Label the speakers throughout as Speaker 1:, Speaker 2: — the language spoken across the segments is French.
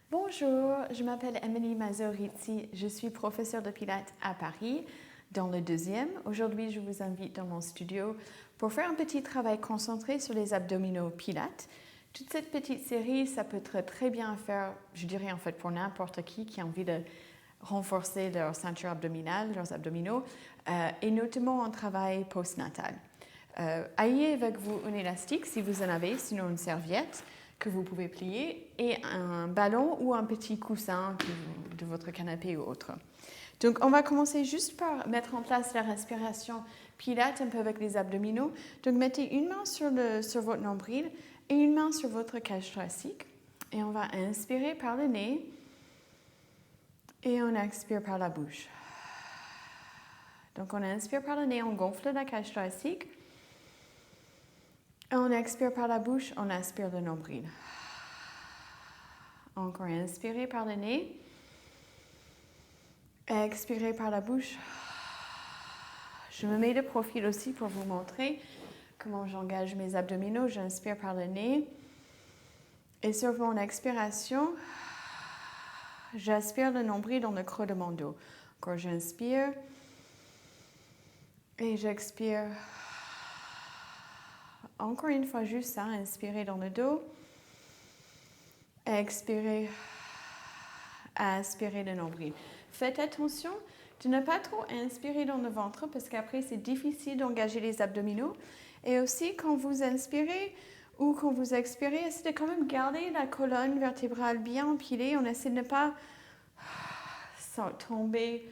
Speaker 1: Bonjour, je m'appelle Emily Mazorizzi, je suis professeure de Pilates à Paris, dans le 2e. Aujourd'hui, je vous invite dans mon studio pour faire un petit travail concentré sur les abdominaux Pilates. Toute cette petite série, ça peut être très bien à faire, je dirais en fait pour n'importe qui a envie de renforcer leur ceinture abdominale, leurs abdominaux, et notamment en travail postnatal. Ayez avec vous un élastique si vous en avez, sinon une serviette que vous pouvez plier et un ballon ou un petit coussin de votre canapé ou autre. Donc, on va commencer juste par mettre en place la respiration Pilates un peu avec les abdominaux. Donc, mettez une main sur votre nombril et une main sur votre cage thoracique. Et on va inspirer par le nez et on expire par la bouche. Donc, on inspire par le nez, on gonfle la cage thoracique. On expire par la bouche, on aspire le nombril. Encore inspirez par le nez. Expirez par la bouche. Je me mets de profil aussi pour vous montrer comment j'engage mes abdominaux. J'inspire par le nez. Et sur mon expiration, j'aspire le nombril dans le creux de mon dos. Encore j'inspire. Et j'expire. Encore une fois, juste ça, inspirez dans le dos. Expirez. Aspirez le nombril. Faites attention de ne pas trop inspirer dans le ventre parce qu'après, c'est difficile d'engager les abdominaux. Et aussi, quand vous inspirez ou quand vous expirez, essayez de quand même garder la colonne vertébrale bien empilée. On essaie de ne pas tomber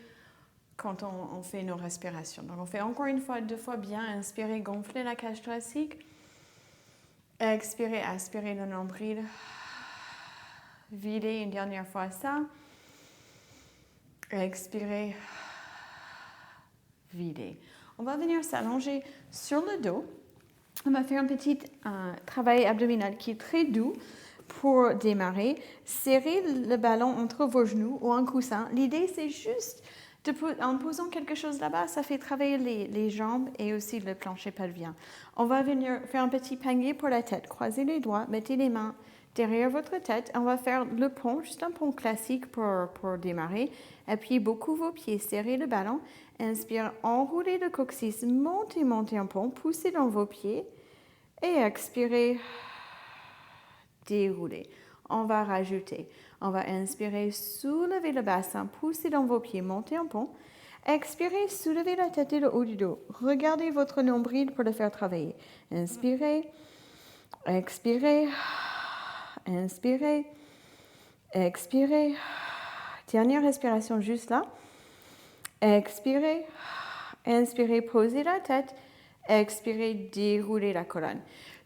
Speaker 1: quand on fait nos respirations. Donc, on fait encore une fois, 2 fois bien. Inspirez, gonflez la cage thoracique. Expirez, aspirez le nombril. Videz une dernière fois ça. Expirez. Videz. On va venir s'allonger sur le dos. On va faire un petit travail abdominal qui est très doux pour démarrer. Serrez le ballon entre vos genoux ou un coussin. L'idée, c'est juste, en posant quelque chose là-bas, ça fait travailler les jambes et aussi le plancher pelvien. On va venir faire un petit panier pour la tête. Croisez les doigts, mettez les mains derrière votre tête. On va faire le pont, juste un pont classique pour démarrer. Appuyez beaucoup vos pieds, serrez le ballon. Inspire, enroulez le coccyx, montez un pont, poussez dans vos pieds. Et expirez, déroulez. On va rajouter. On va inspirer, soulever le bassin, poussez dans vos pieds, montez un pont. Expirez, soulevez la tête et le haut du dos. Regardez votre nombril pour le faire travailler. Inspirez, expirez, inspirez, expirez. Dernière respiration juste là. Expirez, inspirez, posez la tête. Expirez, déroulez la colonne.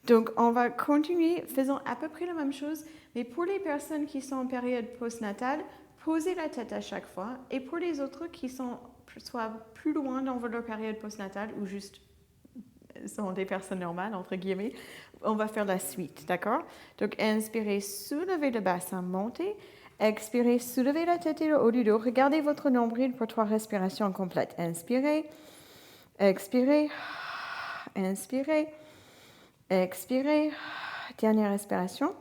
Speaker 1: Donc, on va continuer, faisant à peu près la même chose, mais pour les personnes qui sont en période postnatale, posez la tête à chaque fois. Et pour les autres qui sont soit plus loin dans leur période postnatale ou juste sont des personnes normales, entre guillemets, on va faire la suite, d'accord? Donc, inspirez, soulevez le bassin, montez. Expirez, soulevez la tête et le haut du dos. Regardez votre nombril pour 3 respirations complètes. Inspirez, expirez, inspirez, expirez. Dernière respiration.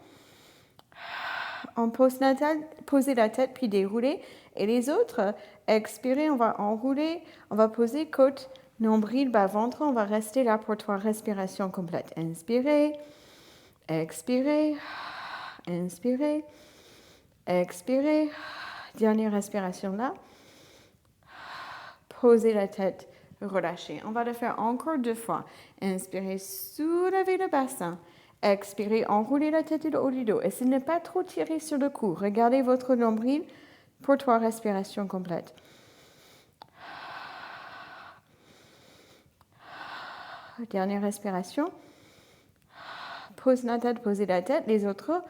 Speaker 1: En postnatal, posez la tête puis déroulez. Et les autres, expirez, on va enrouler, on va poser côte, nombril, bas ventre. On va rester là pour 3 respirations complètes. Inspirez, expirez, inspirez, expirez. Dernière respiration là. Posez la tête, relâchez. On va le faire encore 2 fois. Inspirez, soulevez le bassin. Expirez, enroulez la tête et le haut du dos. Essayez de ne pas trop tirer sur le cou. Regardez votre nombril pour 3 respirations complètes. Dernière respiration. Posez la tête, posez la tête. Les autres,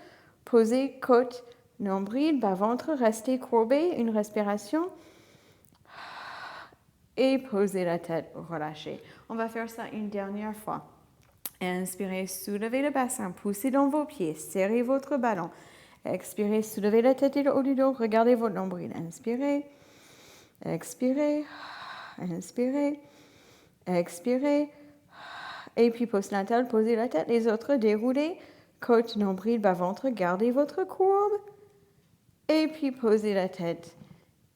Speaker 1: posez côte, nombril, bas ventre, restez courbé. Une respiration. Et posez la tête, relâchez. On va faire ça une dernière fois. Inspirez, soulevez le bassin, poussez dans vos pieds, serrez votre ballon. Expirez, soulevez la tête et le haut du dos, regardez votre nombril. Inspirez, expirez, inspirez, expirez. Et puis postnatal, posez la tête, les autres déroulez. Côte, nombril, bas ventre, gardez votre courbe. Et puis posez la tête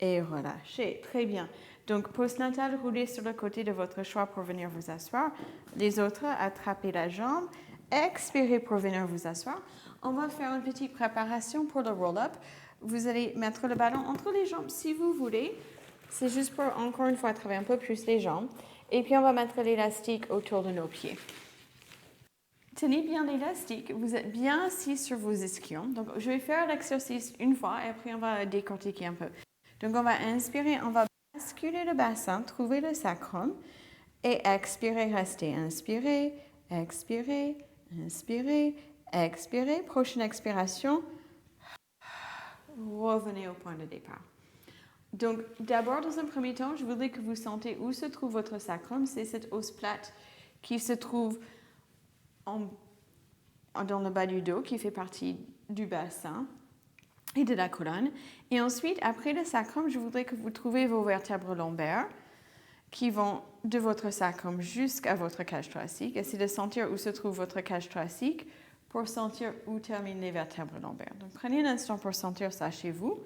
Speaker 1: et relâchez. Très bien. Donc, postnatal, roulez sur le côté de votre choix pour venir vous asseoir. Les autres, attrapez la jambe. Expirez pour venir vous asseoir. On va faire une petite préparation pour le roll-up. Vous allez mettre le ballon entre les jambes si vous voulez. C'est juste pour, encore une fois, travailler un peu plus les jambes. Et puis, on va mettre l'élastique autour de nos pieds. Tenez bien l'élastique. Vous êtes bien assis sur vos ischions. Donc, je vais faire l'exercice une fois et après, on va décortiquer un peu. Donc, on va inspirer, on va basculer le bassin, trouver le sacrum et expirer, rester. Inspirez, expirez, inspirez, expirez. Prochaine expiration, revenez au point de départ. Donc, d'abord, dans un premier temps, je voudrais que vous sentez où se trouve votre sacrum. C'est cette os plate qui se trouve dans le bas du dos, qui fait partie du bassin et de la colonne. Et ensuite, après le sacrum, je voudrais que vous trouviez vos vertèbres lombaires qui vont de votre sacrum jusqu'à votre cage thoracique. Essayez de sentir où se trouve votre cage thoracique pour sentir où terminent les vertèbres lombaires. Donc, prenez un instant pour sentir ça chez vous.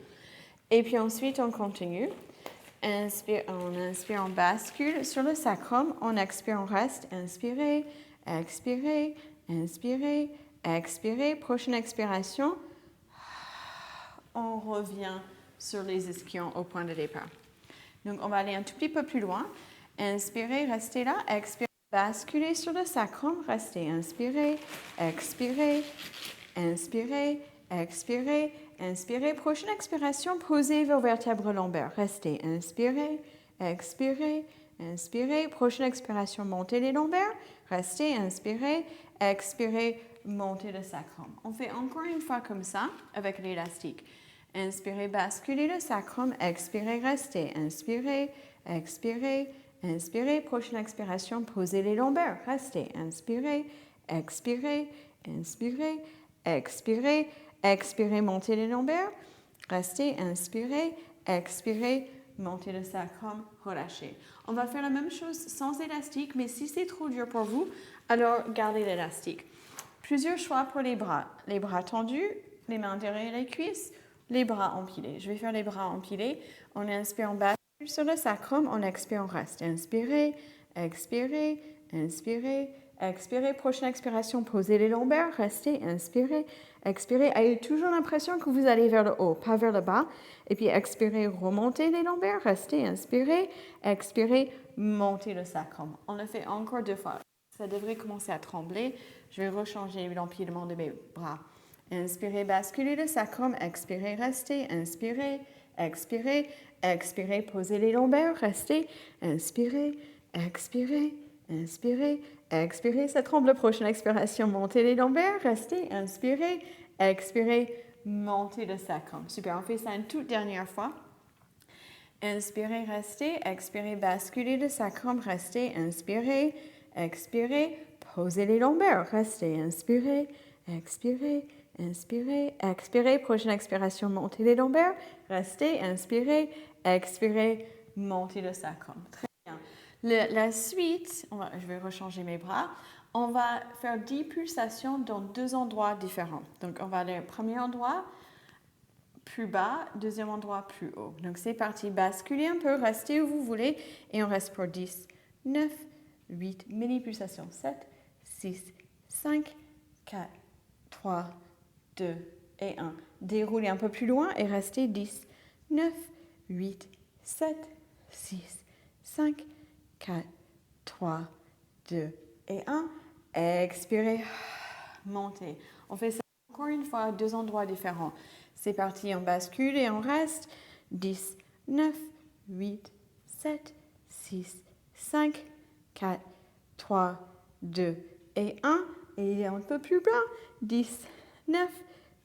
Speaker 1: Et puis ensuite, on continue. On inspire, on bascule sur le sacrum. On expire, on reste. Inspirez, expirez, inspirez, expirez. Prochaine expiration. On revient sur les ischions au point de départ. Donc, on va aller un tout petit peu plus loin. Inspirez, restez là. Expirez, basculez sur le sacrum. Restez. Inspirez, expirez, inspirez, expirez, inspirez. Prochaine expiration, posez vos vertèbres lombaires. Restez. Inspirez, expirez, inspirez. Prochaine expiration, montez les lombaires. Restez. Inspirez, expirez, montez le sacrum. On fait encore une fois comme ça avec l'élastique. Inspirez, basculez le sacrum. Expirez, restez. Inspirez, expirez, inspirez. Prochaine expiration, posez les lombaires. Restez. Inspirez, expirez, inspirez, expirez, expirez, montez les lombaires. Restez, inspirez, expirez, montez le sacrum, relâchez. On va faire la même chose sans élastique, mais si c'est trop dur pour vous, alors gardez l'élastique. Plusieurs choix pour les bras. Les bras tendus, les mains derrière les cuisses, les bras empilés. Je vais faire les bras empilés. On inspire, on bascule sur le sacrum. On expire, on reste. Inspirez, expirez, inspirez, expirez. Prochaine expiration, posez les lombaires. Restez, inspirez, expirez. Ayez toujours l'impression que vous allez vers le haut, pas vers le bas. Et puis expirez, remontez les lombaires. Restez, inspirez, expirez, montez le sacrum. On le fait encore 2 fois. Ça devrait commencer à trembler. Je vais rechanger l'empilement de mes bras. Inspirez, basculez le sacrum, expirez, restez, inspirez, expirez, expirez, posez les lombaires, restez, inspirez, expirez, inspirez, expirez, ça tremble, prochaine expiration, montez les lombaires, restez, inspirez, expirez, montez le sacrum. Super, on fait ça une toute dernière fois. Inspirez, restez, expirez, basculez le sacrum, restez, inspirez, expirez, posez les lombaires, restez, inspirez, expirez, inspirez, expirez. Prochaine expiration, montez les lombaires. Restez, inspirez, expirez, montez le sacrum. Très bien. La suite, je vais rechanger mes bras. On va faire 10 pulsations dans 2 endroits différents. Donc, on va aller au premier endroit, plus bas, deuxième endroit, plus haut. Donc, c'est parti. Basculez un peu, restez où vous voulez. Et on reste pour 10, 9, 8, mini-pulsations. 7, 6, 5, 4, 3, 2 et 1. Déroulez un peu plus loin et restez 10, 9, 8, 7, 6, 5, 4, 3, 2 et 1. Expirez, montez. On fait ça encore une fois à 2 endroits différents. C'est parti, on bascule et on reste 10, 9, 8, 7, 6, 5, 4, 3, 2 et 1. Et un peu plus bas, 10, 9,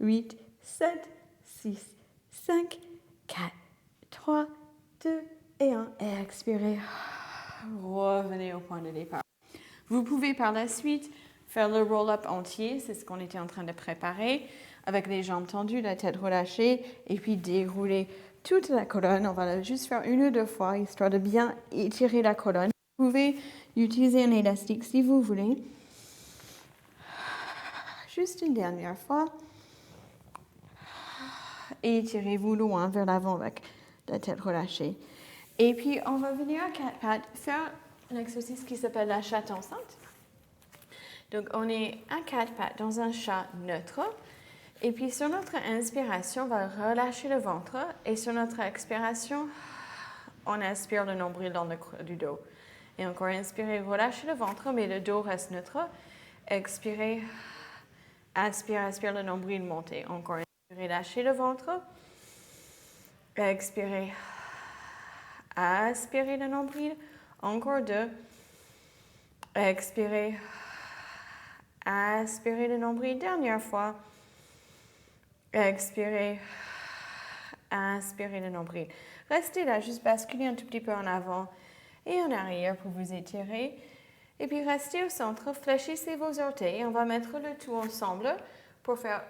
Speaker 1: 8, 7, 6, 5, 4, 3, 2 et 1. Et expirez. Revenez au point de départ. Vous pouvez par la suite faire le roll-up entier, c'est ce qu'on était en train de préparer, avec les jambes tendues, la tête relâchée, et puis dérouler toute la colonne. On va juste faire 1 ou 2 fois, histoire de bien étirer la colonne. Vous pouvez utiliser un élastique si vous voulez. Juste une dernière fois. et étirez-vous loin vers l'avant avec la tête relâchée. Et puis, on va venir à quatre pattes faire un exercice qui s'appelle la chatte enceinte. Donc, on est à quatre pattes dans un chat neutre. Et puis, sur notre inspiration, on va relâcher le ventre. Et sur notre expiration, on inspire le nombril dans le creux du dos. Et encore, inspirez, relâchez le ventre, mais le dos reste neutre. Expirez, aspire le nombril, montez. Encore, inspirez, lâchez le ventre. Expirez, aspirez le nombril. Encore deux. Expirez, aspirez le nombril. Dernière fois. Expirez, inspirez le nombril. Restez là, juste basculez un tout petit peu en avant et en arrière pour vous étirer. Et puis restez au centre, fléchissez vos orteils. On va mettre le tout ensemble pour faire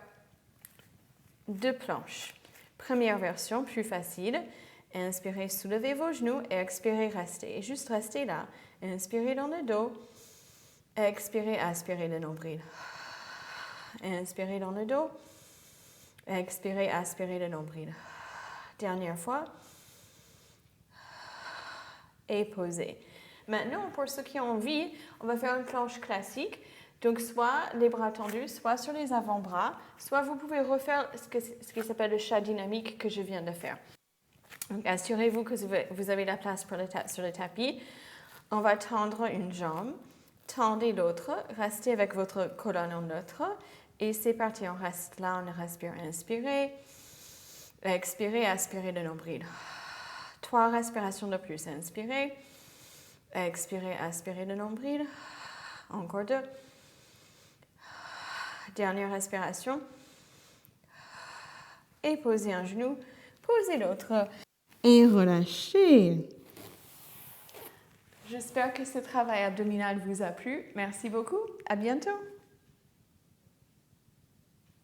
Speaker 1: deux planches. Première version, plus facile. Inspirez, soulevez vos genoux et expirez, restez. Et juste restez là. Inspirez dans le dos. Expirez, aspirez le nombril. Inspirez dans le dos. Expirez, aspirez le nombril. Dernière fois. Et posez. Maintenant, pour ceux qui ont envie, on va faire une planche classique. Donc, soit les bras tendus, soit sur les avant-bras, soit vous pouvez refaire ce qui s'appelle le chat dynamique que je viens de faire. Donc, assurez-vous que vous avez la place sur le tapis. On va tendre une jambe, tendez l'autre, restez avec votre colonne en neutre. Et c'est parti, on reste là, on respire, inspirez, expirez, aspirez le nombril. 3 respirations de plus, inspirez, expirez, aspirez le nombril. Encore 2. Dernière respiration. Et posez un genou, posez l'autre. Et relâchez. J'espère que ce travail abdominal vous a plu. Merci beaucoup. À bientôt.